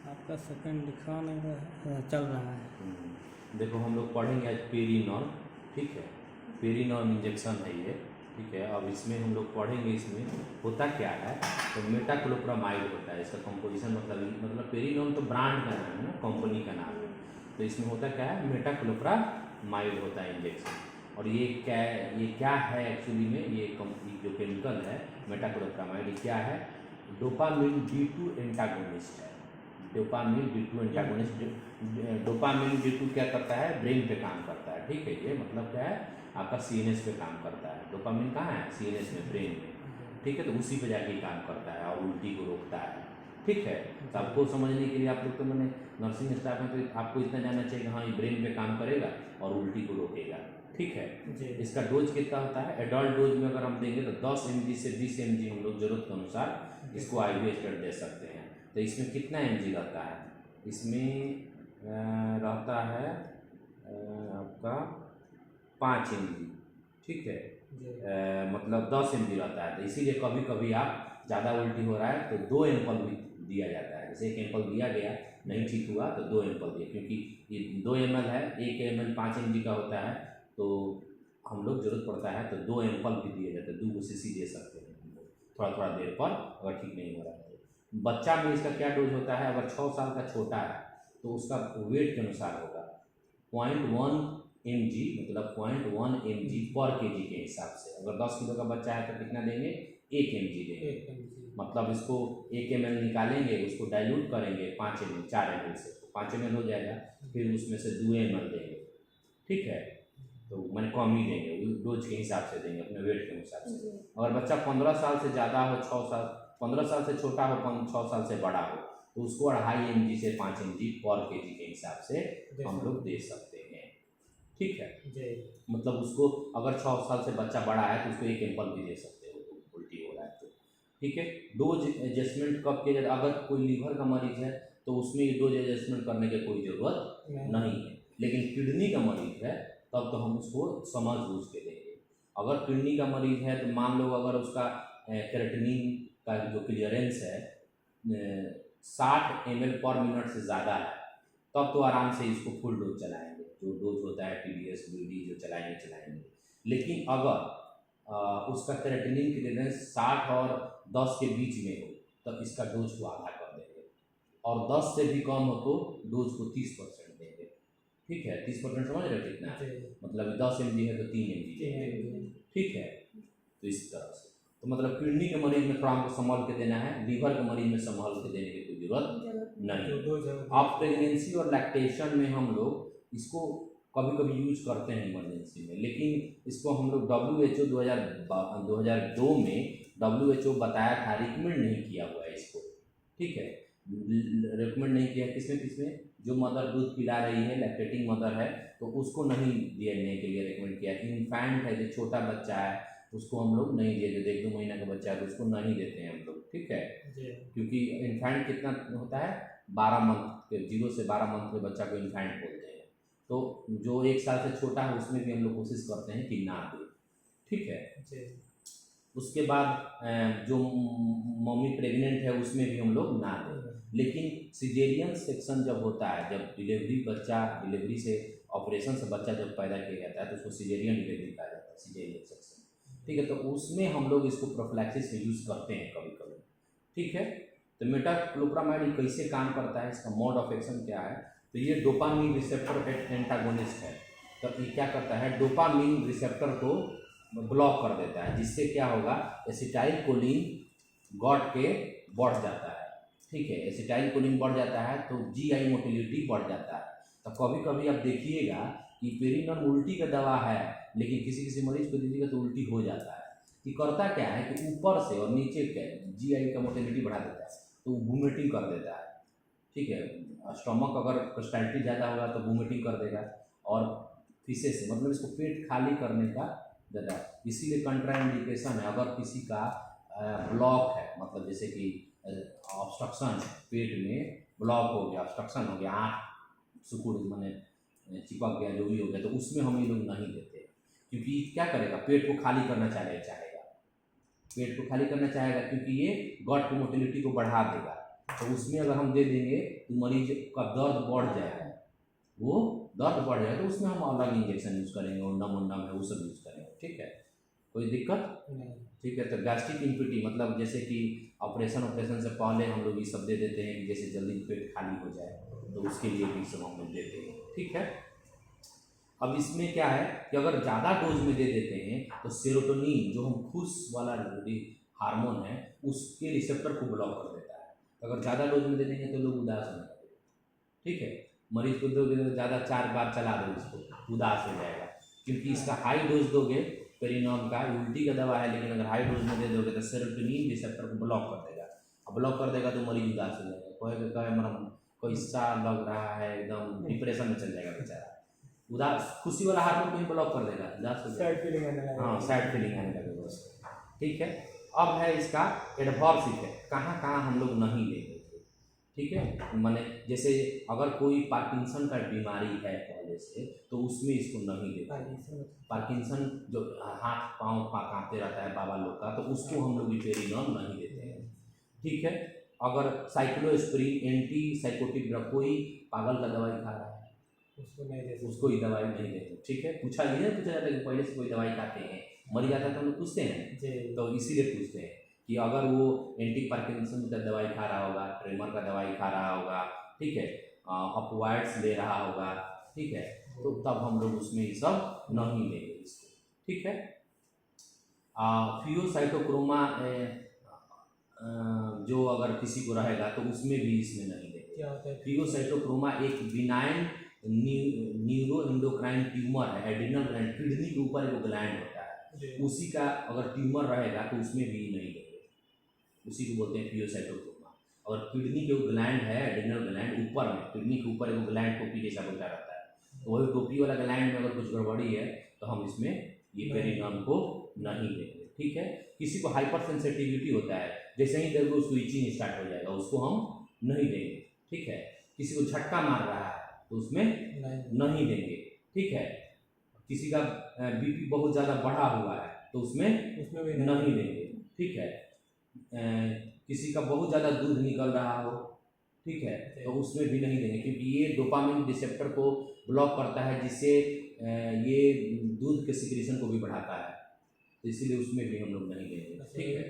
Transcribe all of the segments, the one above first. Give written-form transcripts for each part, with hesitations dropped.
आपका सेकंड लिखा नहीं रहा है, चल रहा है। देखो हम लोग पढ़ेंगे आज पेरिनॉल, ठीक है। पेरिनॉल इंजेक्शन है ये, ठीक है। अब इसमें हम लोग पढ़ेंगे इसमें होता क्या है। तो मेटाक्लोप्रामाइड होता है, इसका कंपोजिशन मतलब पेरिनॉल तो ब्रांड का नाम है ना, कंपनी का नाम है। तो इसमें होता क्या है, मेटाक्लोप्रामाइड होता है इंजेक्शन। और ये क्या है एक्चुअली में, ये जो केमिकल है मेटाक्लोप्रामाइड, ये क्या है, डोपामिन D2 एंटागोनिस्ट है। Dopamine D2 antagonist. Dopamine D2 क्या करता है, ब्रेन पे काम करता है, ठीक है। ये मतलब क्या है, आपका CNS पे काम करता है। डोपामिन कहाँ है, CNS में, ब्रेन में, ठीक है। तो उसी पे जाके काम करता है और उल्टी को रोकता है, ठीक है। तो आपको समझने के लिए, आप लोग तो मैंने नर्सिंग स्टाफ में, तो आपको इतना जानना चाहिए कि हाँ ये ब्रेन पे काम करेगा और उल्टी को रोकेगा, ठीक है। इसका डोज कितना होता है, एडल्ट डोज में अगर हम देंगे तो 10 mg से 20 mg हम लोग जरूरत के अनुसार इसको IV स्टेरॉइड दे सकते हैं। तो इसमें कितना mg रहता है, इसमें रहता है आपका 5 mg, ठीक है। मतलब 10 mg रहता है। तो इसीलिए कभी कभी आप ज़्यादा उल्टी हो रहा है तो 2 एम्पल भी दिया जाता है। जैसे 1 एम्पल दिया गया, नहीं ठीक हुआ तो 2 एम्पल दिया, क्योंकि ये 2 ml है, 1 ml 5 mg का होता है। तो हम लोग जरूरत पड़ता है तो 2 एम्पल भी दिए जाते हैं, 2 सीसी दे सकते हैं हम लोग थोड़ा थोड़ा देर पर, अगर ठीक नहीं हो रहा है तो। बच्चा में इसका क्या डोज होता है, अगर 6 साल का छोटा है तो उसका वेट के अनुसार होगा 0.1 mg, मतलब 0.1 mg पर kg के हिसाब से। अगर 10 किलो का बच्चा है तो कितना देंगे, 1 mg देंगे। मतलब इसको 1 ml निकालेंगे, उसको डाइल्यूट करेंगे 5 ml 4 ml से, तो 5 ml हो जाएगा। फिर उसमें से 2 ml देंगे, ठीक है। तो मैंने कम ही देंगे, डोज के हिसाब से देंगे, अपने वेट के हिसाब से। अगर बच्चा 15 साल से ज़्यादा हो, 6 साल, 15 साल से छोटा हो, 6 साल से बड़ा हो, तो उसको 2.5 mg से 5 mg पर kg के हिसाब से हम लोग दे सकते हैं, ठीक है। मतलब उसको अगर 6 साल से बच्चा बड़ा है तो उसको 1 एम्पल भी दे सकते हो, तो उल्टी हो रहा है तो, ठीक है। डोज एडजस्टमेंट कब किया जाता है, अगर कोई लीवर का मरीज है तो उसमें डोज एडजस्टमेंट करने की कोई ज़रूरत नहीं है। लेकिन किडनी का मरीज है तब तो हम उसको समझ बूझ के देंगे। अगर किडनी का मरीज है तो मान लो अगर उसका क्रेटिनिन का जो क्लियरेंस है 60 ml पर मिनट से ज़्यादा है, तब तो आराम से इसको फुल डोज चलाएंगे, जो डोज होता है TDS BD जो चलाएंगे। लेकिन अगर उसका क्रेटिनिन क्लियरेंस 60 और 10 के बीच में हो तब इसका डोज को आधा कर देंगे, और 10 से भी कम हो तो डोज को 30% देंगे, ठीक है। 30% समझ रहे हो कितना है, मतलब 10 mg है तो 3 mg देंगे, ठीक है। तो इस तरह से, तो मतलब किडनी के मरीज में थोड़ा हमको संभाल के देना है, लीवर के मरीज में संभाल के देने की कोई जरूरत नहीं। अब प्रेगनेंसी और लैक्टेशन में हम लोग इसको कभी कभी यूज करते हैं इमरजेंसी में, लेकिन इसको हम लोग WHO 2002 में WHO बताया था, रिकमेंड नहीं किया हुआ है इसको, ठीक है। रिकमेंड नहीं किया किसमें जो मदर दूध पिला रही है, लैक्टेटिंग मदर है, तो उसको नहीं देने के लिए रिकमेंड किया। इन्फेंट है, जो छोटा बच्चा है, उसको हम लोग नहीं देते, 1-2 महीना का बच्चा है तो उसको नहीं देते हैं हम लोग, ठीक है। क्योंकि इन्फेंट कितना होता है, 12 मंथ के, 0 से 12 मंथ के बच्चा को इन्फेंट बोलते हैं। तो जो 1 साल से छोटा है उसमें भी हम लोग कोशिश करते हैं कि ना दें, ठीक है। उसके बाद जो मम्मी प्रेग्नेंट है उसमें भी हम लोग ना दें। लेकिन सिजेरियन सेक्शन जब होता है, जब डिलीवरी से, ऑपरेशन से बच्चा जब पैदा किया जाता है तो उसको सिजेरियन डिलीवरी कहा जाता है, सिजेरियन सेक्शन, ठीक है। तो उसमें हम लोग इसको प्रोफिलैक्सिस में यूज़ करते हैं कभी कभी, ठीक है। तो मेटाक्लोप्रामाइड कैसे काम करता है, इसका मोड ऑफ एक्शन क्या है, तो ये डोपामिन रिसेप्टर एंटागोनिस्ट है। तो ये क्या करता है, डोपामिन रिसेप्टर को ब्लॉक कर देता है, जिससे क्या होगा, एसिटाइल कोलिन गॉट के बढ़ जाता है, ठीक है। एसिटाइल कोलिन बढ़ जाता है तो GI मोटिलिटी बढ़ जाता है। तो कभी कभी आप देखिएगा कि पेरिनॉल उल्टी का दवा है, लेकिन किसी मरीज को दीजिएगा तो उल्टी हो जाता है। कि करता क्या है कि ऊपर से और नीचे के GI का मोटिलिटी बढ़ा देता है, तो वोमिटिंग कर देता है, ठीक है। स्टमक अगर कैपेसिटी ज़्यादा होगा तो वोमिटिंग कर देगा, और फीसे से, मतलब इसको पेट खाली करने का ज़्यादा। इसीलिए कंट्राइंडिकेशन है, अगर किसी का ब्लॉक है, मतलब जैसे कि ऑब्स्ट्रक्शन है, पेट में ब्लॉक हो गया, ऑब्स्ट्रक्शन हो गया, आँख सुकुड़ मैंने चिपक गया, जो भी हो गया, तो उसमें हम ये लोग नहीं देते, क्योंकि क्या करेगा, पेट को खाली करना चाहेगा, पेट को खाली करना चाहेगा, क्योंकि ये गट की मोटिलिटी को बढ़ा देगा, तो उसमें अगर हम दे देंगे तो मरीज का दर्द बढ़ जाएगा, वो दर्द बढ़ जाएगा, तो उसमें हम अलग इंजेक्शन यूज़ करेंगे, उन्नम उन्नम है वो सब यूज़ करेंगे। ठीक है, कोई दिक्कत नहीं। ठीक है। तो गैस्ट्रिक इम्पिटी मतलब जैसे कि ऑपरेशन से पहले हम लोग ये सब दे देते हैं कि जैसे जल्दी पेट खाली हो जाए, तो उसके लिए भी सब हम लोग देते हैं। ठीक है, अब इसमें क्या है कि अगर ज़्यादा डोज में दे देते हैं तो सेरोटोनिन जो हम खुश वाला हार्मोन है उसके रिसेप्टर को ब्लॉक कर देता है। अगर ज़्यादा डोज में दे देंगे तो लोग उदास होने लगेंगे। ठीक है, मरीज को दोगे तो ज़्यादा 4 बार चला दो उसको, उदास हो जाएगा, क्योंकि इसका हाई डोज दोगे पेरिनॉम का, उल्टी का दवा है, लेकिन अगर हाई डोज में दे दोगे तो सेरोटोनिन रिसेप्टर को ब्लॉक कर देगा। अब ब्लॉक कर देगा तो मरीज उदास हो जाएगा, कहेगा मेरा कैसा लग रहा है, एकदम डिप्रेशन में चल जाएगा बेचारा, उदास। खुशी वाला हार्मोन को ब्लॉक कर देगा, उदास हो जाएगा, हाँ सैड फीलिंग आने लगेगा उसको। ठीक है, अब है इसका एडवर्स इफेक्ट, कहाँ कहाँ हम लोग नहीं लेंगे। ठीक है, माने जैसे अगर कोई पार्किंसन का बीमारी है पहले से तो उसमें इसको नहीं देते। पार्किंसन जो हाथ पाँव कांपते रहता है बाबा लोग का, तो उसको हम लोग इपेरिनॉल नहीं देते हैं। ठीक है, अगर साइक्लोस्प्रिन एंटी साइकोटिक ड्रग, कोई पागल का दवाई खा रहा है उसको नहीं देते, उसको ये दवाई नहीं देते। ठीक है, पूछा जाता है कि पहले से कोई दवाई खाते हैं, मर जाता है तो हम लोग पूछते हैं, तो इसीलिए पूछते हैं कि अगर वो एंटी पार्किंसन का दवाई खा रहा होगा, ट्रेमर का दवाई खा रहा होगा, ठीक है, अपवाइड्स ले रहा होगा, ठीक है, तो तब हम लोग उसमें ये सब नहीं लेंगे इसको। ठीक है, फियोसाइटोक्रोमा जो अगर किसी को रहेगा तो उसमें भी इसमें नहीं लेंगे। क्या होता है? फियोसाइटोक्रोमा एक बिनाइन न्यूरो एंडोक्राइन ट्यूमर है, एड्रिनल ग्लैंड, किडनी के ऊपर एक ग्लैंड होता है, उसी का अगर ट्यूमर रहेगा तो उसमें भी नहीं लेंगे, उसी को बोलते हैं फियोसाइटोक्रोमा। और किडनी के ग्लैंड है, एड्रिनल ग्लैंड ऊपर में, किडनी के ऊपर एक ग्लैंड टोपी जैसा बैठा रहता है, तो वही टोपी वाला ग्लैंड में अगर कुछ गड़बड़ी है तो हम इसमें ये पेरिनॉम को नहीं लेंगे। ठीक है, किसी को हाइपर सेंसिटिविटी होता है, जैसे ही देखो उसको इचिंग स्टार्ट हो जाएगा, उसको हम नहीं देंगे। ठीक है, किसी को झटका मार रहा है तो उसमें नहीं देंगे। ठीक है, किसी का बीपी बहुत ज़्यादा बढ़ा हुआ है तो उसमें भी नहीं देंगे। ठीक है, किसी का बहुत ज़्यादा दूध निकल रहा हो, ठीक है, तो उसमें भी नहीं देंगे, क्योंकि ये डोपामिन रिसेप्टर को ब्लॉक करता है, जिससे ये दूध के सिक्रेशन को भी बढ़ाता है, तो इसीलिए उसमें भी हम लोग नहीं देंगे। ठीक है,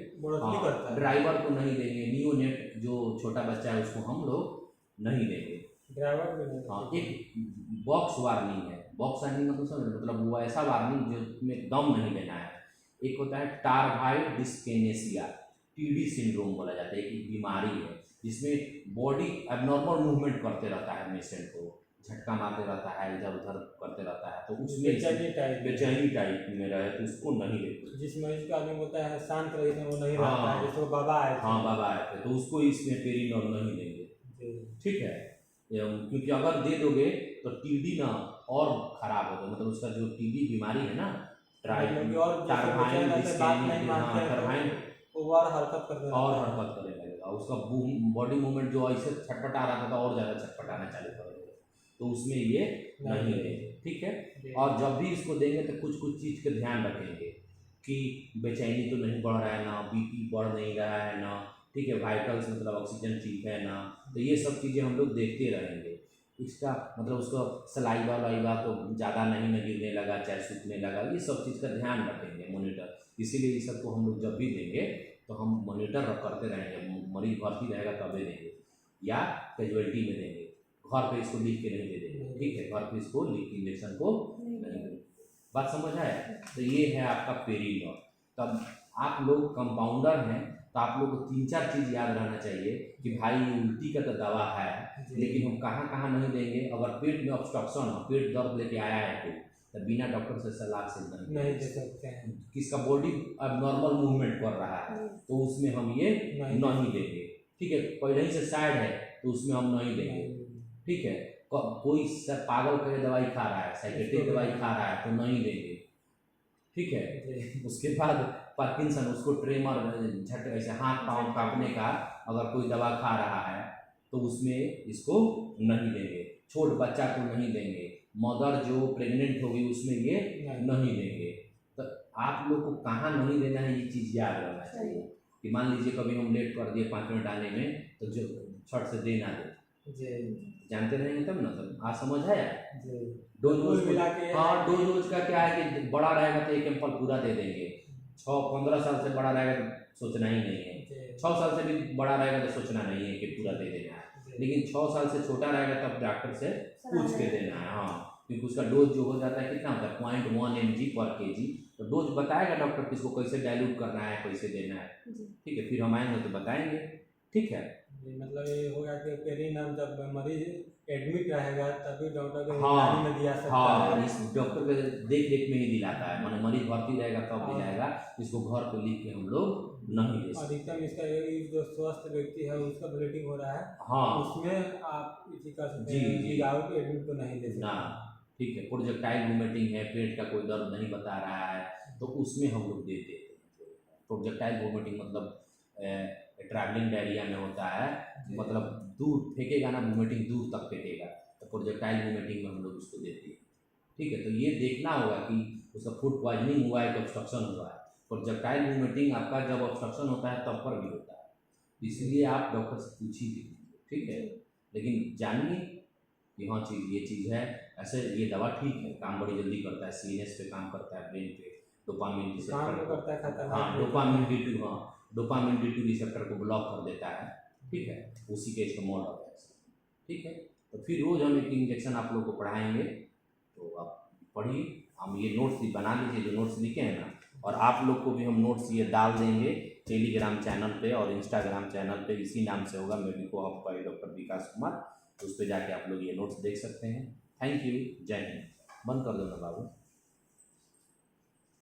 ड्राइवर को नहीं देंगे, नियोनेट जो छोटा बच्चा है उसको हम लोग नहीं देंगे। ड्राइवर भी नहीं। हाँ, एक बॉक्स वार्निंग है, बॉक्स वार्निंग मतलब वो ऐसा वार्निंग जिसमें दम नहीं देना है। एक होता है टार्वाइड डिस्केनेसिया, टीडी सिंड्रोम बोला जाता है, एक बीमारी है जिसमें बॉडी एबनॉर्मल मूवमेंट करते रहता है, पेशेंट को झटका मारते रहता है, इधर उधर करते रहता है, तो उसमें बेचैनी टाइप में रहे तो उसको नहीं लेते। जिस मरीज का आदमी होता है शांत रहे वो नहीं रहता है, जैसे बाबा आए थे, हाँ बाबा आए थे, तो उसको इसमें पेरिनॉल नहीं देंगे। ठीक है, क्योंकि अगर दे दोगे तो टीडी ना और खराब होगा, मतलब उसका जो टीडी बीमारी है ना, और हरकत करने लगेगा, उसका बॉडी मूवमेंट जो ऐसे छटपटा रहा था और ज़्यादा छटपटाना चालू कर देगा, तो उसमें ये नहीं देंगे। ठीक है, और जब भी इसको देंगे तो कुछ कुछ चीज़ का ध्यान रखेंगे कि बेचैनी तो नहीं बढ़ रहा है ना, बीपी बढ़ नहीं रहा है ना, ठीक है, वाइटल्स मतलब ऑक्सीजन ठीक है ना, तो ये सब चीज़ें हम लोग देखते रहेंगे। इसका मतलब उसको सलाइवा वाइवा तो ज़्यादा नहीं न गिरने लगा, चाहे सूखने लगा, ये सब चीज़ का ध्यान रखेंगे, मॉनिटर। इसीलिए ये सबको हम लोग जब भी देंगे तो हम मॉनिटर करते रहेंगे, मरीज भर्ती रहेगा तभी देंगे, या कैजुअलिटी में देंगे, घर पे इसको लिख के नहीं दे देंगे। ठीक है, घर पे इसको लिख के इंजेक्शन को नहीं देंगे। बात समझ आए? तो ये है आपका पेरिनॉल। तब आप लोग कंपाउंडर हैं तो आप लोग को 3-4 चीज़ याद रहना चाहिए कि भाई उल्टी का तो दवा है, लेकिन हम कहाँ कहाँ नहीं देंगे। अगर पेट में ऑब्स्ट्रक्शन हो, पेट दर्द लेके आया है कोई, तो बिना डॉक्टर से सलाह से नहीं दे सकते हैं। किसका बॉडी अब नॉर्मल मूवमेंट कर रहा है तो उसमें हम ये नहीं देंगे। ठीक है, पहले ही से साइड है तो उसमें हम नहीं देंगे। ठीक है, कोई पागल के दवाई खा रहा है, साइकेट्रिक दवाई खा रहा है तो नहीं देंगे। ठीक है, उसके बाद पार्किंसन, उसको ट्रेमर झट ऐसे हाथ पाँव कांपने का अगर कोई दवा खा रहा है तो उसमें इसको नहीं देंगे। छोट बच्चा को नहीं देंगे, मदर जो प्रेग्नेंट होगी उसमें ये नहीं देंगे। तो आप लोग को कहाँ नहीं देना है ये चीज़ याद रहना चाहिए। कि मान लीजिए कभी हम लेट कर दिए 5 मिनट आने में तो जो छट से दे ना दे, जी जानते रहेंगे तब ना, तब आज समझ है। जी डोज कुल मिला के हाँ, डोज का क्या है कि बड़ा रहेगा तो एक एम्पल पूरा दे देंगे, 6-15 साल से बड़ा रहेगा तो सोचना ही नहीं है, जी 6 साल से भी बड़ा रहेगा तो सोचना नहीं है कि पूरा दे देना है, जी लेकिन 6 साल से छोटा रहेगा तब डॉक्टर से पूछ के देना है। हाँ, क्योंकि उसका डोज जो हो जाता है कितना होता है 0.1 mg/kg, तो डोज बताएगा डॉक्टर कि इसको कैसे डाइल्यूट करना है, कैसे देना है, ठीक है। फिर हम आएंगे तो बताएंगे, ठीक है। जी मतलब ये हो गया कि पेरिनम जब मरीज एडमिट रहेगा तभी डॉक्टर को हाँ निगरानी में दिया सकता हाँ, है। इस डॉक्टर के देख रेख में ही दिलाता है, माने मरीज भर्ती रहेगा तब हाँ। दिलाएगा, इसको घर पे लिख के हम लोग नहीं दे सकते। अधिकतम इसका ये जो स्वस्थ व्यक्ति है उसका ब्लीडिंग हो रहा है, हाँ उसमें आप इसी कर सकते जी, हैं जी। विदाउट एडमिट को नहीं दे ना, सकते। ठीक है। प्रोजेक्टाइल वोमिटिंग है, पेट का कोई दर्द नहीं बता रहा है तो उसमें हम लोग देते हैं। प्रोजेक्टाइल वोमिटिंग मतलब ट्रैवलिंग डायरिया में होता है, मतलब दूर फेंकेगा ना, वोमिटिंग दूर तक फेंकेगा, तो प्रोजेक्टाइल वोमिटिंग में हम लोग उसको देते हैं, ठीक है। तो ये देखना होगा कि उसका फूड पॉइजनिंग हुआ है कि ऑब्स्ट्रक्शन हुआ है। प्रोजेक्टाइल वोमिटिंग आपका जब ऑब्स्ट्रक्शन होता है तब पर भी होता है, इसलिए आप डॉक्टर से पूछिए, ठीक है। लेकिन जानिए कि हाँ चीज़ ये चीज़ है, ऐसे ये दवा ठीक है, काम बड़ी जल्दी करता है, सीएनएस पे काम करता है, ब्रेन पे डोपामिन काम रिसेप्टर तो करता है खतरनाक हाँ डोपामिन D2 रिसेप्टर को ब्लॉक कर देता है, ठीक है। उसी के इसका मोड ऑफ एक्शन, ठीक है। तो फिर रोज़ हम एक इंजेक्शन आप लोग को पढ़ाएंगे, तो आप पढ़िए, हम ये नोट्स भी बना लीजिए जो नोट्स लिखे हैं ना, और आप लोग को भी हम नोट्स ये डाल देंगे टेलीग्राम चैनल पे और इंस्टाग्राम चैनल पे, इसी नाम से होगा मेडिको हब बाय डॉक्टर विकास कुमार, उस पर जाके आप लोग ये नोट्स देख सकते हैं। थैंक यू, जय हिंद। बंद कर दो ना बाबू।